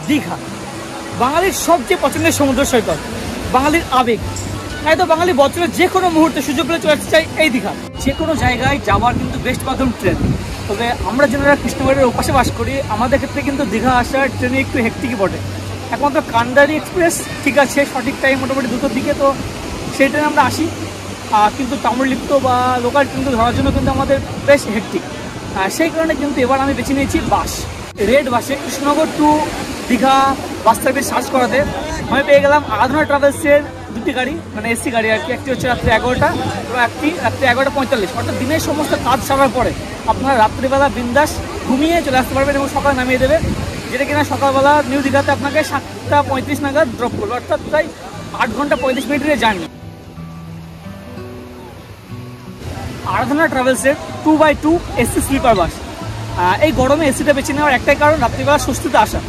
দীঘা, বাঙালির সবচেয়ে পছন্দের সমুদ্র সৈকত, বাঙালির আবেগ। তাই তো বাঙালি বছরের যে কোনো মুহূর্তে সুযোগ পেলে চলে আসতে চাই এই দীঘা। যে কোনো জায়গায় যাওয়ার কিন্তু বেস্ট মাধ্যম ট্রেন। তবে আমরা যারা কৃষ্ণগড়ের ওপাশে বাস করি, আমাদের ক্ষেত্রে কিন্তু দীঘা আসার ট্রেনে একটু হেক্টিকই বটে। একমাত্র কান্ডারি এক্সপ্রেস ঠিক আছে, সঠিক টাইম মোটামুটি 2টোর দিকে, তো সেই ট্রেনে আমরা আসি। কিন্তু তাম্রলিপ্ত বা লোকাল ট্রেনকে ধরার জন্য কিন্তু আমাদের বেশ হেক্টিক। সেই কারণে কিন্তু এবার আমি বেছে নিয়েছি বাস, রেড বাসে। Krishnanagar to Digha bus service search করাতে আমি পেয়ে গেলাম আরাধনা ট্রাভেলসের 2টি গাড়ি, মানে এসি গাড়ি আর কি। একটি হচ্ছে রাত্রি 11টা এবং একটি রাত্রি 11:45, অর্থাৎ দিনের সমস্ত কাজ সারার পরে আপনারা রাত্রিবেলা বিন্দাস ঘুমিয়ে চলে আসতে পারবেন এবং সকালে নামিয়ে দেবে, যেটা কিনা সকালবেলা নিউ দীঘাতে আপনাকে 7:35 নাগাদ ড্রপ করবে, অর্থাৎ প্রায় 8 ঘন্টা 35 মিনিটের জার্নি। আরাধনা ট্রাভেলসের 2x2 এসি স্লিপার বাস। এই গরমে এসিটা বেছে নেওয়ার একটাই কারণ, রাত্রিবেলা স্বস্তিতে আসা।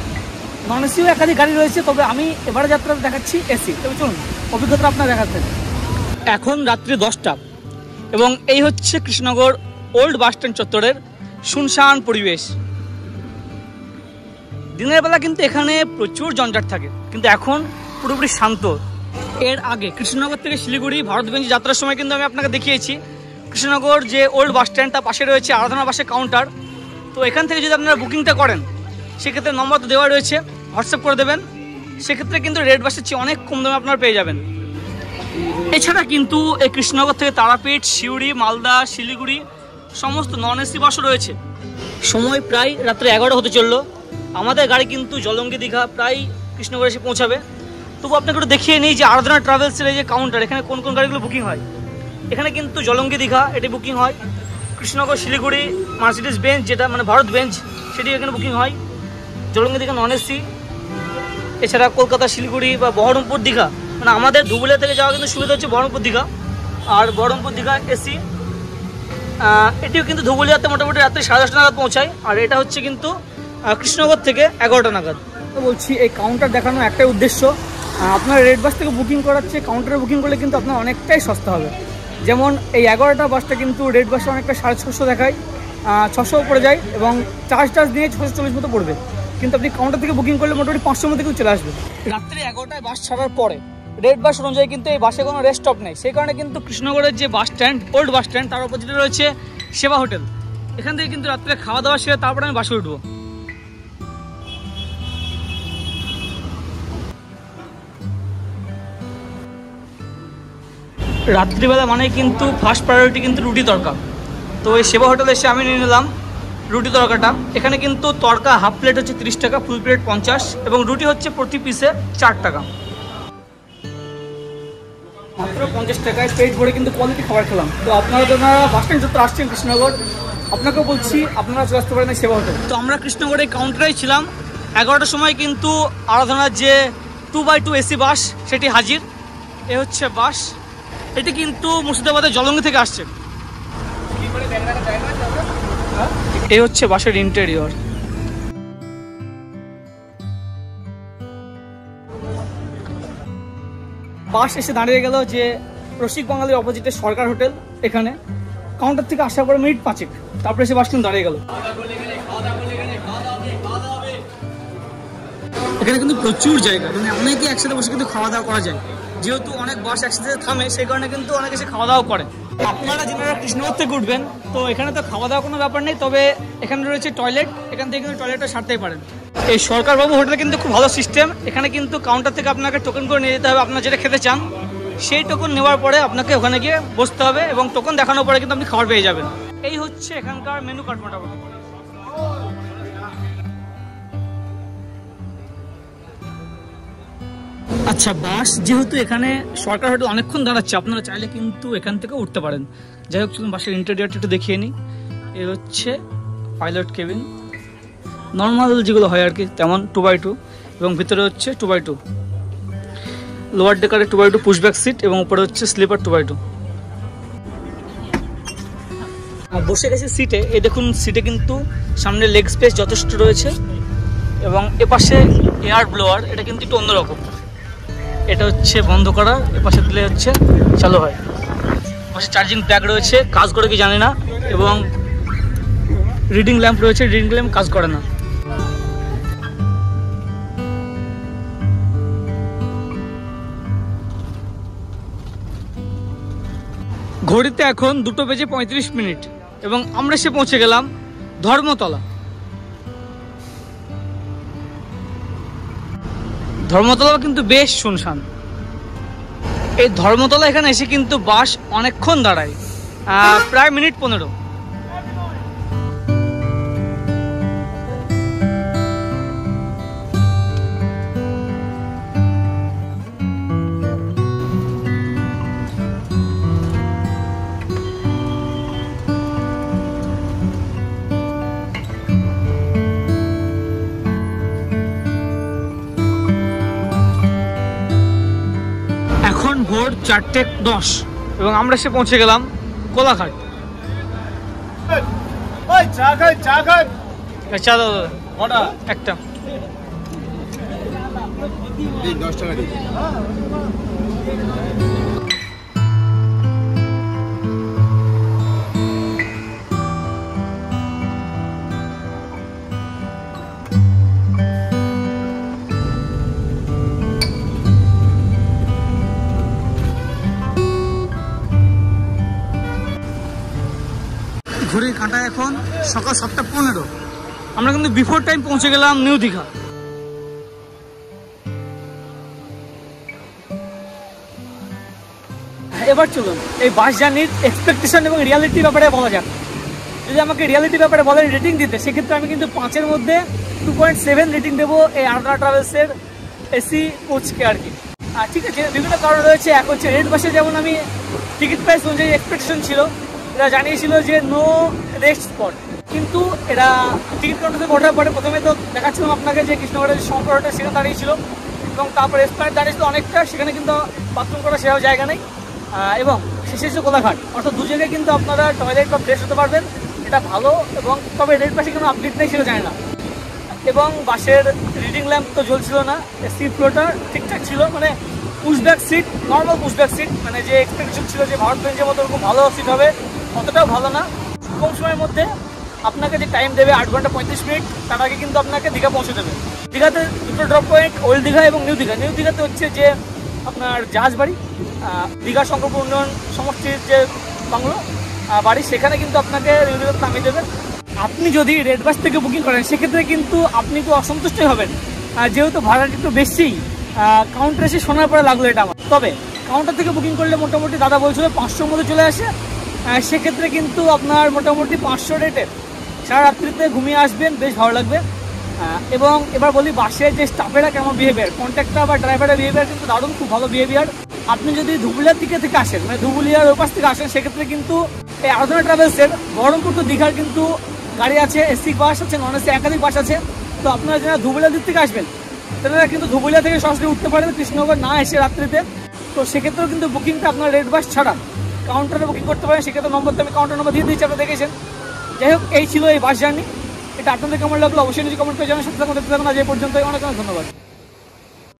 নন এসিও একাধিক গাড়ি রয়েছে, তবে আমি এবারে যাত্রাতে দেখাচ্ছি এসি। তবে চলুন অভিজ্ঞতা আপনার দেখাতে। এখন রাত্রি 10টা এবং এই হচ্ছে কৃষ্ণনগর ওল্ড বাস স্ট্যান্ড চত্বরের শুনশান পরিবেশ। দিনের বেলা কিন্তু এখানে প্রচুর জঞ্জাট থাকে, কিন্তু এখন পুরোপুরি শান্ত। এর আগে কৃষ্ণনগর থেকে শিলিগুড়ি ভারতবেঞ্জ যাত্রার সময় কিন্তু আমি আপনাকে দেখিয়েছি কৃষ্ণনগর যে ওল্ড বাস স্ট্যান্ড, তার পাশে রয়েছে আরাধনা বাসের কাউন্টার। তো এখান থেকে যদি আপনারা বুকিংটা করেন, সেক্ষেত্রে নম্বর তো দেওয়া রয়েছে, হোয়াটসঅ্যাপ করে দেবেন। সেক্ষেত্রে কিন্তু রেড বাসের চেয়ে অনেক কম দামে আপনারা পেয়ে যাবেন। এছাড়া কিন্তু এই কৃষ্ণনগর থেকে তারাপীঠ, সিউড়ি, মালদা, শিলিগুড়ি সমস্ত নন এসি বাসও রয়েছে। সময় প্রায় রাত্রে 11টা হতে চললো। আমাদের গাড়ি কিন্তু জলঙ্গি দীঘা প্রায় কৃষ্ণনগরে এসে পৌঁছাবে। তবু আপনাকে একটু দেখিয়ে নিই যে আরাধনা ট্রাভেলসের এই যে কাউন্টার, এখানে কোন কোন গাড়িগুলো বুকিং হয়। এখানে কিন্তু জলঙ্গি দীঘা এটি বুকিং হয়, কৃষ্ণনগর শিলিগুড়ি মার্সিডিজ বেঞ্চ, যেটা মানে ভারত বেঞ্চ, সেটি এখানে বুকিং হয়। Jalangi Digha non AC. এছাড়া কলকাতা শিলিগুড়ি বা বহরমপুর দীঘা, মানে আমাদের ধুবুলিয়া থেকে যাওয়া কিন্তু সুবিধা হচ্ছে বহরমপুর দীঘা, আর বহরমপুর দীঘা এসি। এটিও কিন্তু ধুবুলিয়াতে মোটামুটি রাত্রি 10:30 নাগাদ পৌঁছায়। আর এটা হচ্ছে কিন্তু কৃষ্ণনগর থেকে 11টা নাগাদ। বলছি এই কাউন্টার দেখানোর একটাই উদ্দেশ্য, আপনার রেড বাস থেকে বুকিং করাচ্ছে কাউন্টারে বুকিং করলে কিন্তু আপনার অনেকটাই সস্তা হবে। যেমন এই 11টা বাসটা কিন্তু রেড বাসে অনেকটা 650 দেখায়, 600 পড়ে যায় এবং চার্জ দিয়ে 640 মতো পড়বে। কিন্তু আপনি কাউন্টার থেকে বুকিং করলে মোটামুটি 500 মধ্যে কিন্তু চলে আসবে। রাত্রি 11টায় বাস ছাড়ার পরে রেড বাস অনুযায়ী কিন্তু এই বাসে কোনো রেস্ট স্টপ নেই। সেই কারণে কিন্তু কৃষ্ণনগরের যে bus stand, old bus stand, তার অপোজিটে রয়েছে সেবা হোটেল। এখান থেকে কিন্তু রাত্রে খাওয়া দাওয়া সেরে তারপরে আমি বাসে উঠবো। রাত্রিবেলা মানে কিন্তু ফার্স্ট প্রায়োরিটি কিন্তু রুটি তড়কা। তো এই সেবা হোটেলে এসে আমি নিয়ে নিলাম রুটি তড়কাটা। এখানে কিন্তু তড়কা হাফ প্লেট হচ্ছে 30 টাকা, ফুল প্লেট 50 এবং রুটি হচ্ছে প্রতি পিসে 4 টাকা। মাত্র 50 টাকায় পেট ভরে কিন্তু কোয়ালিটি খাবার খেলাম। তো আপনারা যারা বাস স্ট্যান্ড যত আসছেন কৃষ্ণনগর, আপনাকেও বলছি আপনারা চলে আসতে পারেন সেবা হোটেল। তো আমরা কৃষ্ণনগরের কাউন্টারেই ছিলাম। 11টার সময় কিন্তু আরাধনার যে 2x2 এসি বাস সেটি হাজির। এ হচ্ছে বাস, এটি কিন্তু মুর্শিদাবাদের জলঙ্গি থেকে আসছে। এই হচ্ছে বাসের ইন্টেরিয়র। বাস এসে দাঁড়িয়ে গেল যে রসিক বাঙালির অপোজিটে সরকার হোটেল। এখানে কাউন্টার থেকে আসার পরে মিনিট 5 তারপরে এসে বাস কিন্তু দাঁড়িয়ে গেল। এখানে কিন্তু প্রচুর জায়গা, মানে অনেকে একসাথে বসে কিন্তু খাওয়া দাওয়া করা যায়। যেহেতু অনেক বাস একসাথে থামে, সেই কারণে কিন্তু অনেকে এসে খাওয়া দাওয়া করে। আপনারা যারা কৃষ্ণনগর থেকে উঠবেন, তো এখানে তো খাওয়া দাওয়া কোনো ব্যাপার নেই, তবে এখানে রয়েছে টয়লেট। এখান থেকে কিন্তু টয়লেটটা সারতেই পারেন। এই সরকারবাবু হোটেলে কিন্তু খুব ভালো সিস্টেম। এখানে কিন্তু কাউন্টার থেকে আপনাকে টোকেন করে নিয়ে যেতে হবে, আপনার যেটা খেতে চান সেই টোকেন নেওয়ার পরে আপনাকে ওখানে গিয়ে বসতে হবে এবং টোকেন দেখানোর পরে কিন্তু আপনি খাবার পেয়ে যাবেন। এই হচ্ছে এখানকার মেনু কার্ড মোটামুটি। আচ্ছা, বাস যেহেতু এখানে সরকার হোটেল অনেকক্ষণ দাঁড়াচ্ছে, আপনারা চাইলে কিন্তু এখান থেকে উঠতে পারেন। যাই হোক, চলুন বাসের ইন্টেরিয়রটা একটু দেখিয়ে নিই। এ হচ্ছে পাইলট কেবিন, নর্মাল যেগুলো হয় আর কি তেমন 2x2, এবং ভিতরে হচ্ছে 2x2। Lower ডেকারে 2x2 pushback seat এবং উপরে হচ্ছে স্লিপার 2x2। বসে গেছে সিটে। এই দেখুন, সিটে কিন্তু সামনে লেগ স্পেস যথেষ্ট রয়েছে এবং এপাশে এয়ার ব্লোয়ার, এটা কিন্তু একটু অন্যরকম। এটা হচ্ছে বন্ধ করা, এপাশে দিলে হচ্ছে চালু হয়। পাশে চার্জিং প্যাক রয়েছে, কাজ করে কি জানি না, এবং রিডিং ল্যাম্প রয়েছে, রিডিং ল্যাম্প কাজ করে না। ঘড়িতে এখন 2:35 এবং আমরা এসে পৌঁছে গেলাম ধর্মতলা। ধর্মতলা কিন্তু বেশ শুনশান। এই ধর্মতলা এখানে এসে কিন্তু বাস অনেকক্ষণ দাঁড়ায়, প্রায় মিনিট 15। এখন ভোর 4:10 এবং আমরা এসে পৌঁছে গেলাম কোলাঘাট। চা দাদা একটা। ঘড়ির কাঁটায় এখন সকাল 7:15। আমরা কিন্তু বিফোর টাইম পৌঁছে গেলাম নিউ দীঘা। এবার চলুন এই বাস জার্নির এক্সপেকটেশন এবং রিয়ালিটির ব্যাপারে বলা যাক। যদি আমাকে রিয়ালিটির ব্যাপারে বলেন রেটিং দিতে, সেক্ষেত্রে আমি কিন্তু 5-এর মধ্যে 2.7 রেটিং দেবো এই আরোরা ট্রাভেলসের এসি কোচকে আর কি। আর ঠিক আছে, বিভিন্ন কারণ রয়েছে। এক হচ্ছে রেড বাসে যেমন আমি টিকিট প্রাইস অনুযায়ী এক্সপেকটেশন ছিল, এরা জানিয়েছিল যে নো রেস্ট স্পট, কিন্তু এরা টিকিট কাউন্টার থেকে ওঠার পরে প্রথমে তো দেখাচ্ছিলাম আপনাকে যে কৃষ্ণগড়ের শঙ্করটা সেখানে দাঁড়িয়েছিল এবং তারপর এসপ্লানেড দাঁড়িয়েছিল অনেকটা, সেখানে কিন্তু বাথরুম করার সেরকম জায়গা নেই। এবং শেষে এসে কোলাঘাট, অর্থাৎ দু জায়গায় কিন্তু আপনারা টয়লেট বা ফ্রেশ হতে পারবেন, এটা ভালো। এবং তবে রেড বাসে কোনো আপডেট নেই সেটা জানে না। এবং বাসের রিডিং ল্যাম্প তো জ্বলছিল না। সিট ফ্লোটা ঠিকঠাক ছিল, মানে pushback seat, normal pushback seat, মানে যে এক্সপেকটেশন ছিল যে ভারত বেঞ্চের মতো খুব ভালো সিট হবে, অতটাও ভালো না। কম সময়ের মধ্যে আপনাকে যে টাইম দেবে 8 ঘন্টা 35 মিনিট, তার আগে কিন্তু আপনাকে দীঘা পৌঁছে দেবে। দীঘাতে দুটো ড্রপ পয়েন্ট, ওল্ড দীঘা এবং নিউ দীঘা। নিউ দীঘাতে হচ্ছে যে আপনার জাহাজবাড়ি, দীঘা শঙ্করপুর উন্নয়ন সমষ্টির যে বাংলো বাড়ি, সেখানে কিন্তু আপনাকে নিউ দীঘাতে নামিয়ে দেবেন। আপনি যদি রেড বাস থেকে বুকিং করেন সেক্ষেত্রে কিন্তু আপনি তো অসন্তুষ্টই হবেন, যেহেতু ভাড়াটা একটু বেশি। কাউন্টার এসে শোনার পরে লাগলো এটা আমার। তবে কাউন্টার থেকে বুকিং করলে মোটামুটি দাদা বলছিল 500-র মধ্যে চলে আসে। সেক্ষেত্রে কিন্তু আপনার মোটামুটি 500 রেটে সারা রাত্রিতে ঘুমিয়ে আসবেন, বেশ ভালো লাগবে। এবং এবার বলি বাসের যে স্টাফেরা কেমন বিহেভিয়ার, কন্ট্রাক্টর বা ড্রাইভারের বিহেভিয়ার কিন্তু দারুণ, খুব ভালো বিহেভিয়ার। আপনি যদি ধুবুলিয়ার দিকে থেকে আসেন, মানে ধুবুলিয়ার ওপাশ থেকে আসেন, সেক্ষেত্রে কিন্তু এই আরাধনা ট্রাভেলসের বহরমপুর টু দীঘার কিন্তু গাড়ি আছে, এসি বাস আছে, নন এসি একাধিক বাস আছে। তো আপনারা যারা ধুবুলিয়ার দিক থেকে আসবেন তারা কিন্তু ধুবুলিয়া থেকে সরাসরি উঠতে পারেন কৃষ্ণনগর না এসে রাত্রিতে। তো সেক্ষেত্রেও কিন্তু বুকিংটা আপনার রেড বাস ছাড়া কাউন্টারে বুকিং করতে পারেন। সেক্ষেত্রে নম্বরটা আমি কাউন্টার নম্বর দিয়ে দিয়েছি, আপনারা দেখেছেন। যাই হোক, এই ছিল এই বাস জার্নি। এটা আপনাদের কেমন লাগলো অবশ্যই নিজে কমেন্ট করে জানান। সাথে থাকুন, দেখতে থাকুন। আজ এই পর্যন্তই। অনেক অনেক ধন্যবাদ।